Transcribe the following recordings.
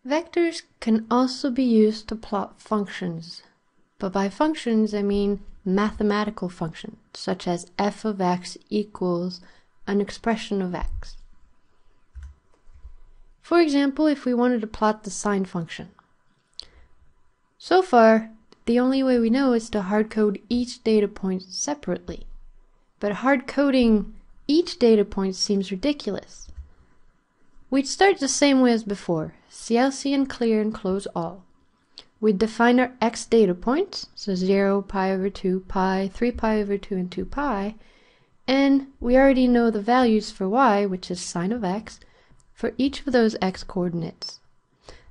Vectors can also be used to plot functions, but by functions I mean mathematical functions, such as f of x equals an expression of x. For example, if we wanted to plot the sine function. So far, the only way we know is to hard-code each data point separately. But hard-coding each data point seems ridiculous. We'd start the same way as before, CLC and clear and close all. We'd define our x data points, so 0, pi over 2, pi, 3 pi over 2, and 2 pi, and we already know the values for y, which is sine of x, for each of those x coordinates.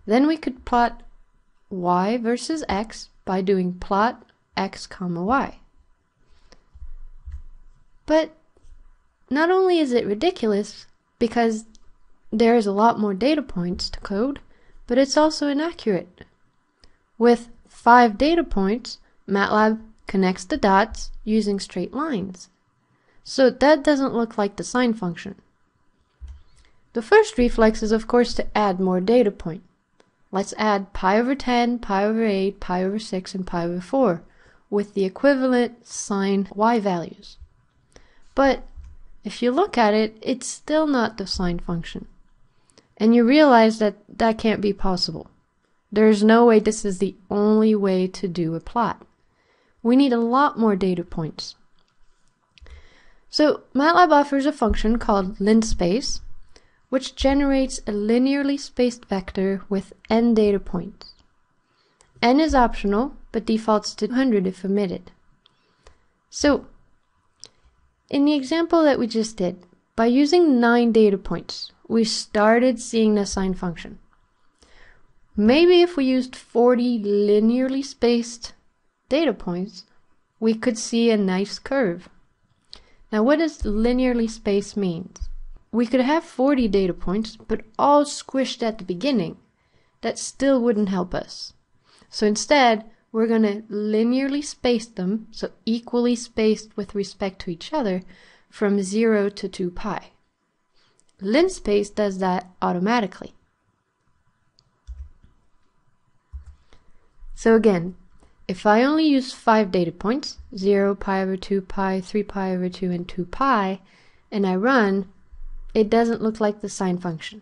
Then we could plot y versus x by doing plot x comma y. But not only is it ridiculous because there's a lot more data points to code, but it's also inaccurate. With 5 data points, MATLAB connects the dots using straight lines. So that doesn't look like the sine function. The first reflex is of course to add more data point. Let's add pi over 10, pi over 8, pi over 6, and pi over 4 with the equivalent sine y values. But if you look at it, it's still not the sine function. And you realize that that can't be possible. There's no way this is the only way to do a plot. We need a lot more data points. So MATLAB offers a function called Linspace, which generates a linearly spaced vector with n data points. N is optional, but defaults to 100 if omitted. So, in the example that we just did, by using 9 data points, we started seeing the sine function. Maybe if we used 40 linearly spaced data points, we could see a nice curve. Now, what does linearly spaced mean? We could have 40 data points, but all squished at the beginning. That still wouldn't help us. So instead, we're going to linearly space them, so equally spaced with respect to each other, from 0 to 2 pi. Linspace does that automatically. So again, if I only use 5 data points, 0, pi over 2 pi, 3 pi over 2, and 2 pi, and I run, it doesn't look like the sine function.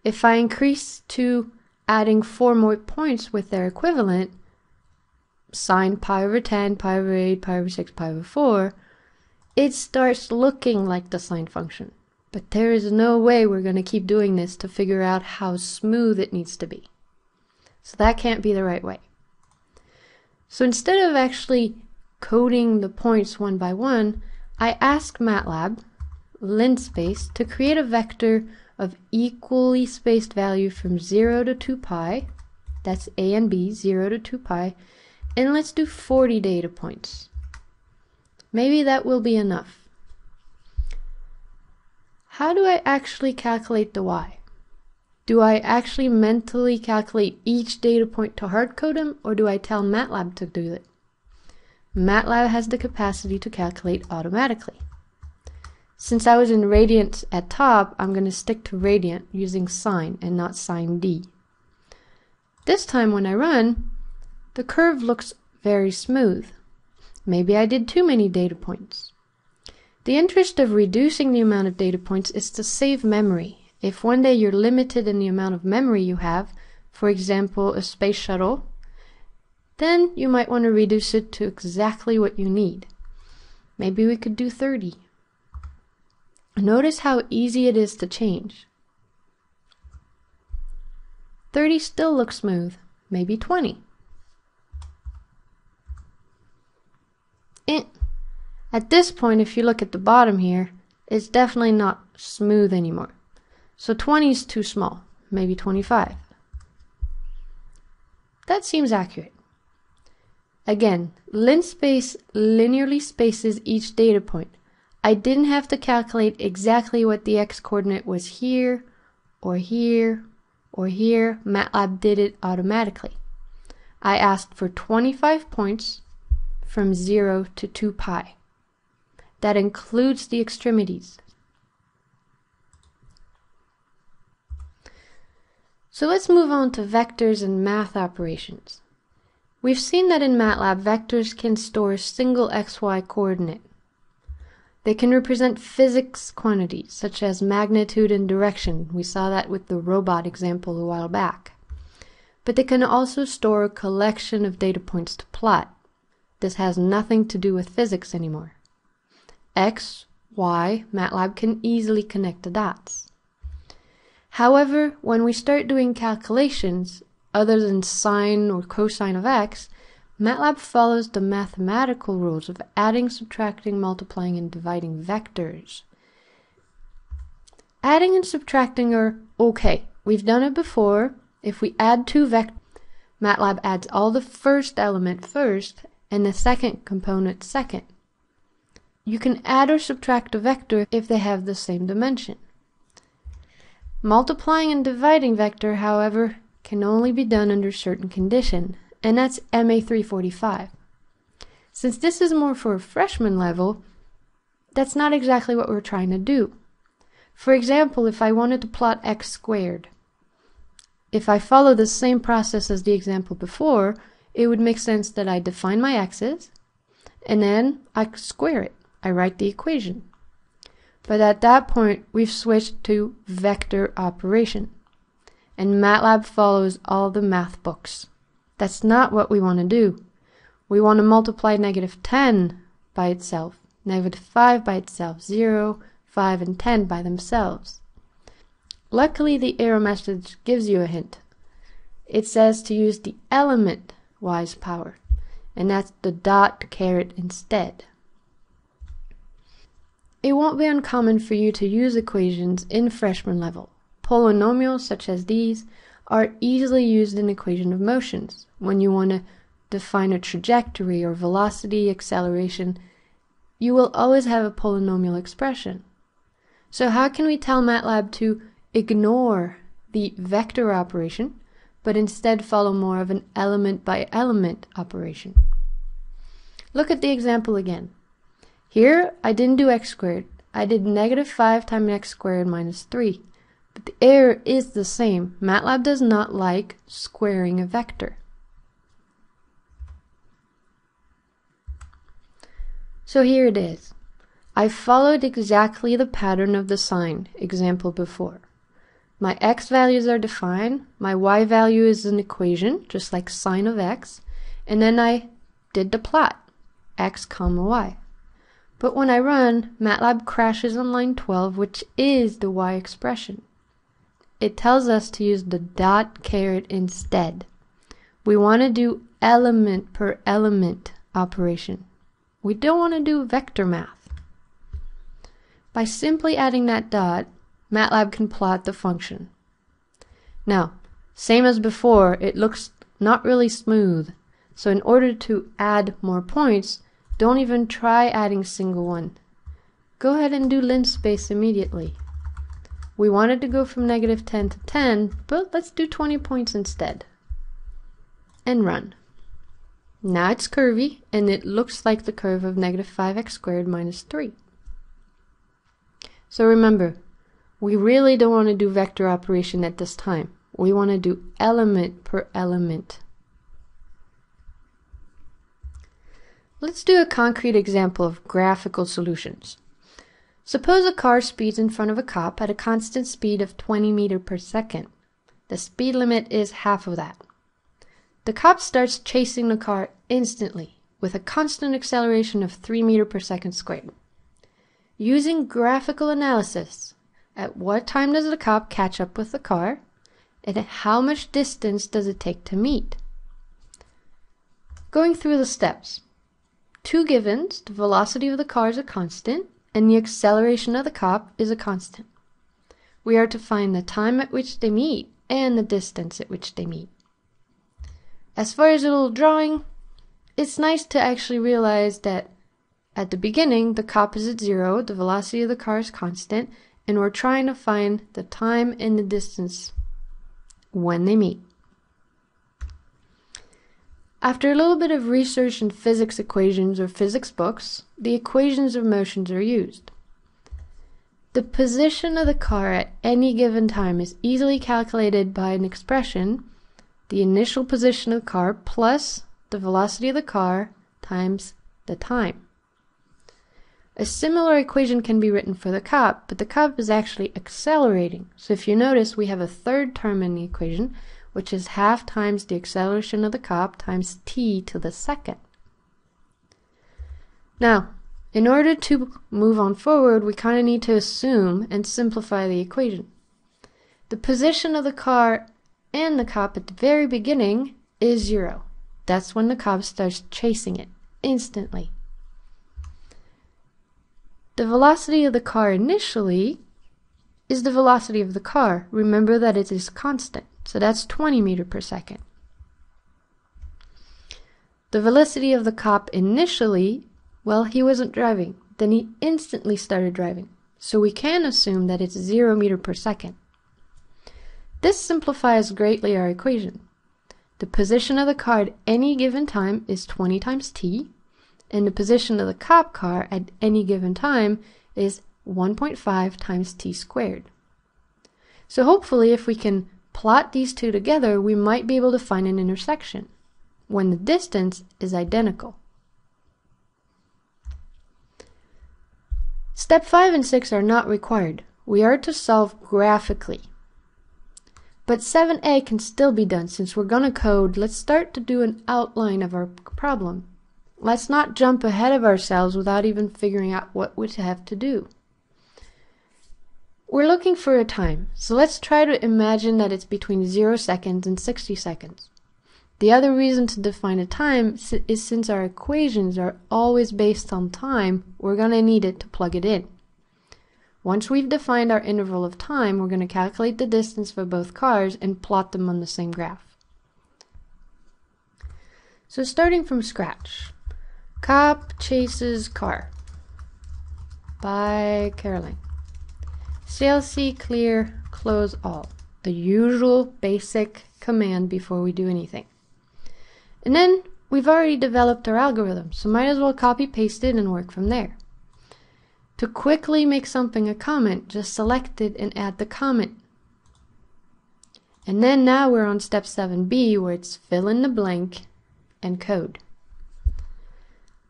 If I increase to adding 4 more points with their equivalent, sine pi over 10, pi over 8, pi over 6, pi over 4, it starts looking like the sine function. But there is no way we're going to keep doing this to figure out how smooth it needs to be. So that can't be the right way. So instead of actually coding the points one by one, I asked MATLAB, Linspace, to create a vector of equally spaced value from 0 to 2 pi, that's A and B, 0 to 2 pi, and let's do 40 data points. Maybe that will be enough. How do I actually calculate the y? Do I actually mentally calculate each data point to hardcode them, or do I tell MATLAB to do it? MATLAB has the capacity to calculate automatically. Since I was in radians at top, I'm going to stick to radian using sine and not sine d. This time when I run, the curve looks very smooth. Maybe I did too many data points. The interest of reducing the amount of data points is to save memory. If one day you're limited in the amount of memory you have, for example a space shuttle, then you might want to reduce it to exactly what you need. Maybe we could do 30. Notice how easy it is to change. 30 still looks smooth, maybe 20. At this point, if you look at the bottom here, it's definitely not smooth anymore. So 20 is too small, maybe 25. That seems accurate. Again, Linspace linearly spaces each data point. I didn't have to calculate exactly what the x-coordinate was here, or here, or here. MATLAB did it automatically. I asked for 25 points from 0 to 2 pi. That includes the extremities. So let's move on to vectors and math operations. We've seen that in MATLAB, vectors can store a single xy coordinate. They can represent physics quantities, such as magnitude and direction. We saw that with the robot example a while back. But they can also store a collection of data points to plot. This has nothing to do with physics anymore. X, Y, MATLAB can easily connect the dots. However, when we start doing calculations, other than sine or cosine of x, MATLAB follows the mathematical rules of adding, subtracting, multiplying, and dividing vectors. Adding and subtracting are okay. We've done it before. If we add two vectors, MATLAB adds all the first element first and the second component second. You can add or subtract a vector if they have the same dimension. Multiplying and dividing vector, however, can only be done under certain condition, and that's MA 345. Since this is more for a freshman level, that's not exactly what we're trying to do. For example, if I wanted to plot x squared, if I follow the same process as the example before, it would make sense that I define my x's, and then I square it. I write the equation. But at that point, we've switched to vector operation. And MATLAB follows all the math books. That's not what we want to do. We want to multiply -10 by itself, -5 by itself, 0, 5, and 10 by themselves. Luckily, the ERAU message gives you a hint. It says to use the element-wise power, and that's the dot caret instead. It won't be uncommon for you to use equations in freshman level. Polynomials such as these are easily used in equation of motions. When you want to define a trajectory or velocity, acceleration, you will always have a polynomial expression. So how can we tell MATLAB to ignore the vector operation, but instead follow more of an element by element operation? Look at the example again. Here, I didn't do x squared. I did -5 times x squared minus 3. But the error is the same. MATLAB does not like squaring a vector. So here it is. I followed exactly the pattern of the sine example before. My x values are defined. My y value is an equation, just like sine of x. And then I did the plot, x comma y. But when I run, MATLAB crashes on line 12, which is the y expression. It tells us to use the dot caret instead. We want to do element per element operation. We don't want to do vector math. By simply adding that dot, MATLAB can plot the function. Now, same as before, it looks not really smooth. So in order to add more points, don't even try adding a single one. Go ahead and do Linspace immediately. We wanted to go from -10 to 10, but let's do 20 points instead. And run. Now it's curvy, and it looks like the curve of -5x squared minus 3. So remember, we really don't want to do vector operation at this time. We want to do element per element. Let's do a concrete example of graphical solutions. Suppose a car speeds in front of a cop at a constant speed of 20 meters per second. The speed limit is half of that. The cop starts chasing the car instantly with a constant acceleration of 3 meters per second squared. Using graphical analysis, at what time does the cop catch up with the car, and how much distance does it take to meet? Going through the steps. Two givens, the velocity of the car is a constant, and the acceleration of the cop is a constant. We are to find the time at which they meet and the distance at which they meet. As far as a little drawing, it's nice to actually realize that at the beginning, the cop is at 0, the velocity of the car is constant, and we're trying to find the time and the distance when they meet. After a little bit of research in physics equations or physics books, the equations of motions are used. The position of the car at any given time is easily calculated by an expression, the initial position of the car plus the velocity of the car times the time. A similar equation can be written for the cop, but the cop is actually accelerating. So if you notice, we have a third term in the equation, which is half times the acceleration of the cop times t to the second. Now, in order to move on forward, we kind of need to assume and simplify the equation. The position of the car and the cop at the very beginning is 0. That's when the cop starts chasing it instantly. The velocity of the car initially is the velocity of the car. Remember that it is constant, so that's 20 meters per second. The velocity of the cop initially, well, he wasn't driving. Then he instantly started driving. So we can assume that it's 0 meters per second. This simplifies greatly our equation. The position of the car at any given time is 20 times t, and the position of the cop car at any given time is 1.5 times t squared. So hopefully if we can plot these two together, we might be able to find an intersection when the distance is identical. Step 5 and 6 are not required. We are to solve graphically. But 7a can still be done. Since we're going to code, let's start to do an outline of our problem. Let's not jump ahead of ourselves without even figuring out what we have to do. We're looking for a time, so let's try to imagine that it's between 0 seconds and 60 seconds. The other reason to define a time is since our equations are always based on time, we're going to need it to plug it in. Once we've defined our interval of time, we're going to calculate the distance for both cars and plot them on the same graph. So starting from scratch, cop chases car by Caroline. CLC clear, close all. The usual basic command before we do anything. And then we've already developed our algorithm, so might as well copy paste it and work from there. To quickly make something a comment, just select it and add the comment. And then now we're on step 7b, where it's fill in the blank and code.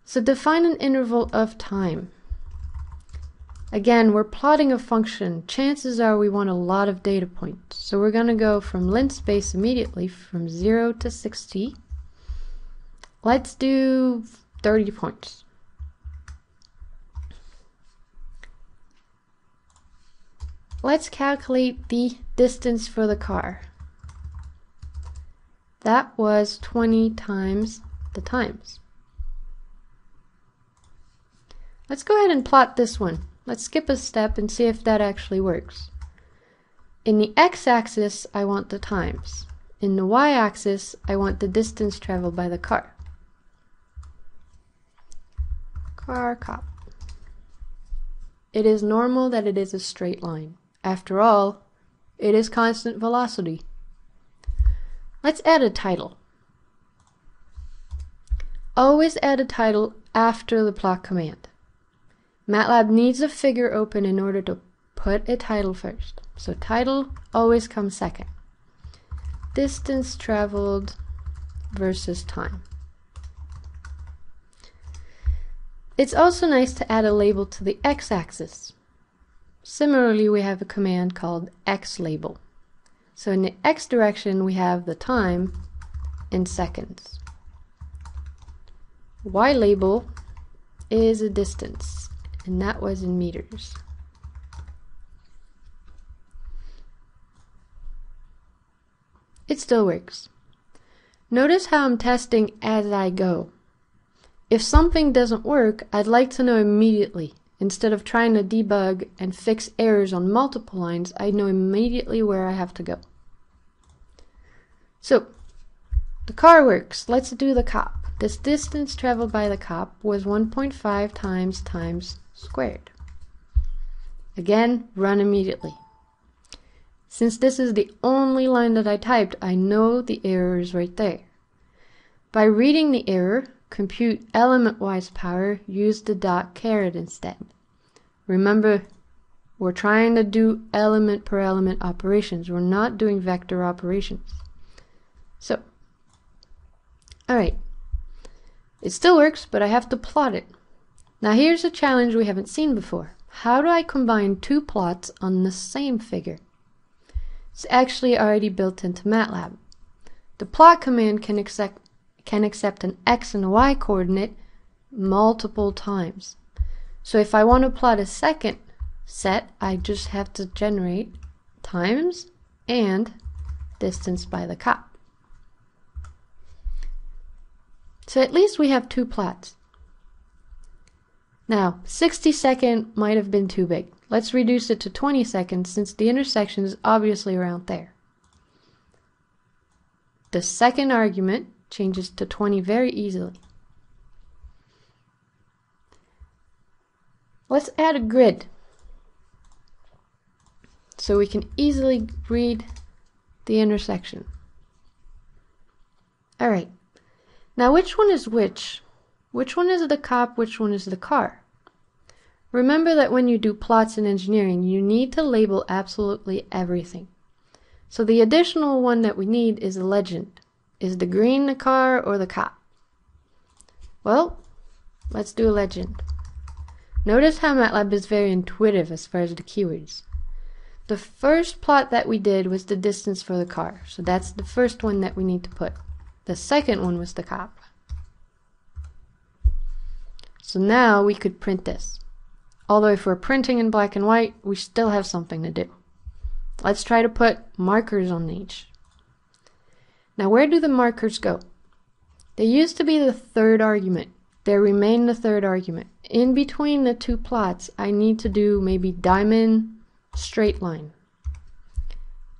So define an interval of time. Again, we're plotting a function. Chances are we want a lot of data points. So we're going to go from Linspace immediately from 0 to 60. Let's do 30 points. Let's calculate the distance for the car. That was 20 times the times. Let's go ahead and plot this one. Let's skip a step and see if that actually works. In the x-axis, I want the times. In the y-axis, I want the distance traveled by the car. Car, cop. It is normal that it is a straight line. After all, it is constant velocity. Let's add a title. Always add a title after the plot command. MATLAB needs a figure open in order to put a title first. So title always comes second. Distance traveled versus time. It's also nice to add a label to the x-axis. Similarly, we have a command called xLabel. So in the x direction, we have the time in seconds. Y-label is a distance, and that was in meters. It still works. Notice how I'm testing as I go. If something doesn't work, I'd like to know immediately. Instead of trying to debug and fix errors on multiple lines, I know immediately where I have to go. So, the car works. Let's do the cop. This distance traveled by the cop was 1.5 times times squared. Again, run immediately. Since this is the only line that I typed, I know the error is right there. By reading the error, compute element-wise power, use the dot caret instead. Remember, We're trying to do element per element operations. We're not doing vector operations. So, alright. It still works, but I have to plot it. Now here's a challenge we haven't seen before. How do I combine two plots on the same figure? It's actually already built into MATLAB. The plot command can accept an x and a y coordinate multiple times. So if I want to plot a second set, I just have to generate times and distance by the cop. So at least we have two plots. Now, 60 seconds might have been too big. Let's reduce it to 20 seconds since the intersection is obviously around there. The second argument changes to 20 very easily. Let's add a grid so we can easily read the intersection. Alright, now which one is which? Which one is the cop, which one is the car? Remember that when you do plots in engineering, you need to label absolutely everything. So the additional one that we need is a legend. Is the green the car or the cop? Well, let's do a legend. Notice how MATLAB is very intuitive as far as the keywords. The first plot that we did was the distance for the car, so that's the first one that we need to put. The second one was the cop. So now we could print this. Although if we're printing in black and white, we still have something to do. Let's try to put markers on each. Now where do the markers go? They used to be the third argument. They remain the third argument. In between the two plots, I need to do maybe diamond, straight line.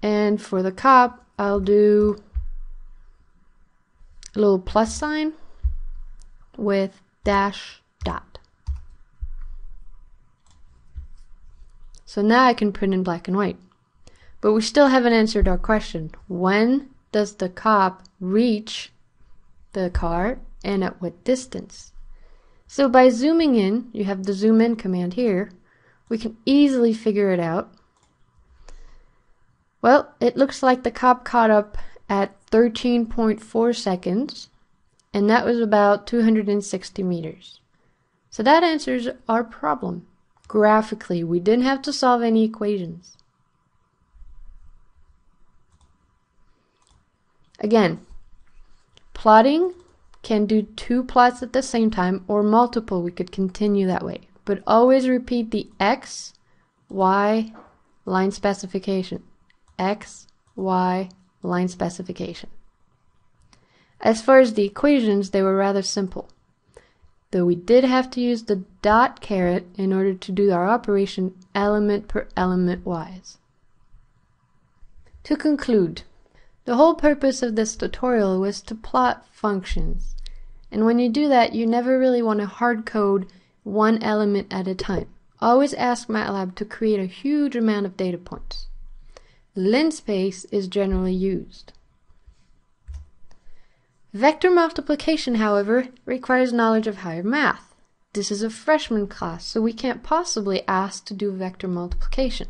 And for the cop, I'll do a little plus sign with dash dot. So now I can print in black and white. But we still haven't answered our question. When does the cop reach the car and at what distance? So by zooming in, you have the zoom in command here, we can easily figure it out. Well, it looks like the cop caught up at 13.4 seconds, and that was about 260 meters. So that answers our problem. Graphically, we didn't have to solve any equations. Again, plotting can do two plots at the same time or multiple. We could continue that way. But always repeat the X, Y line specification. X, Y line specification. As far as the equations, they were rather simple. Though we did have to use the dot caret in order to do our operation element per element wise. To conclude, the whole purpose of this tutorial was to plot functions. And when you do that, you never really want to hard code one element at a time. Always ask MATLAB to create a huge amount of data points. Linspace is generally used. Vector multiplication, however, requires knowledge of higher math. This is a freshman class, so we can't possibly ask to do vector multiplication.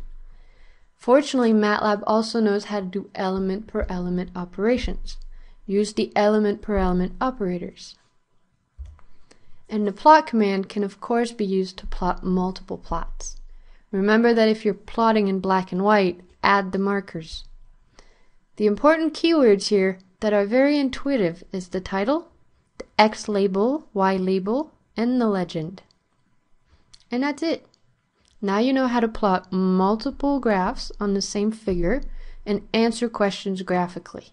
Fortunately, MATLAB also knows how to do element per element operations. Use the element per element operators. And the plot command can of course be used to plot multiple plots. Remember that if you're plotting in black and white, add the markers. The important keywords here that are very intuitive is the title, the X label, Y label, and the legend. And that's it. Now you know how to plot multiple graphs on the same figure and answer questions graphically.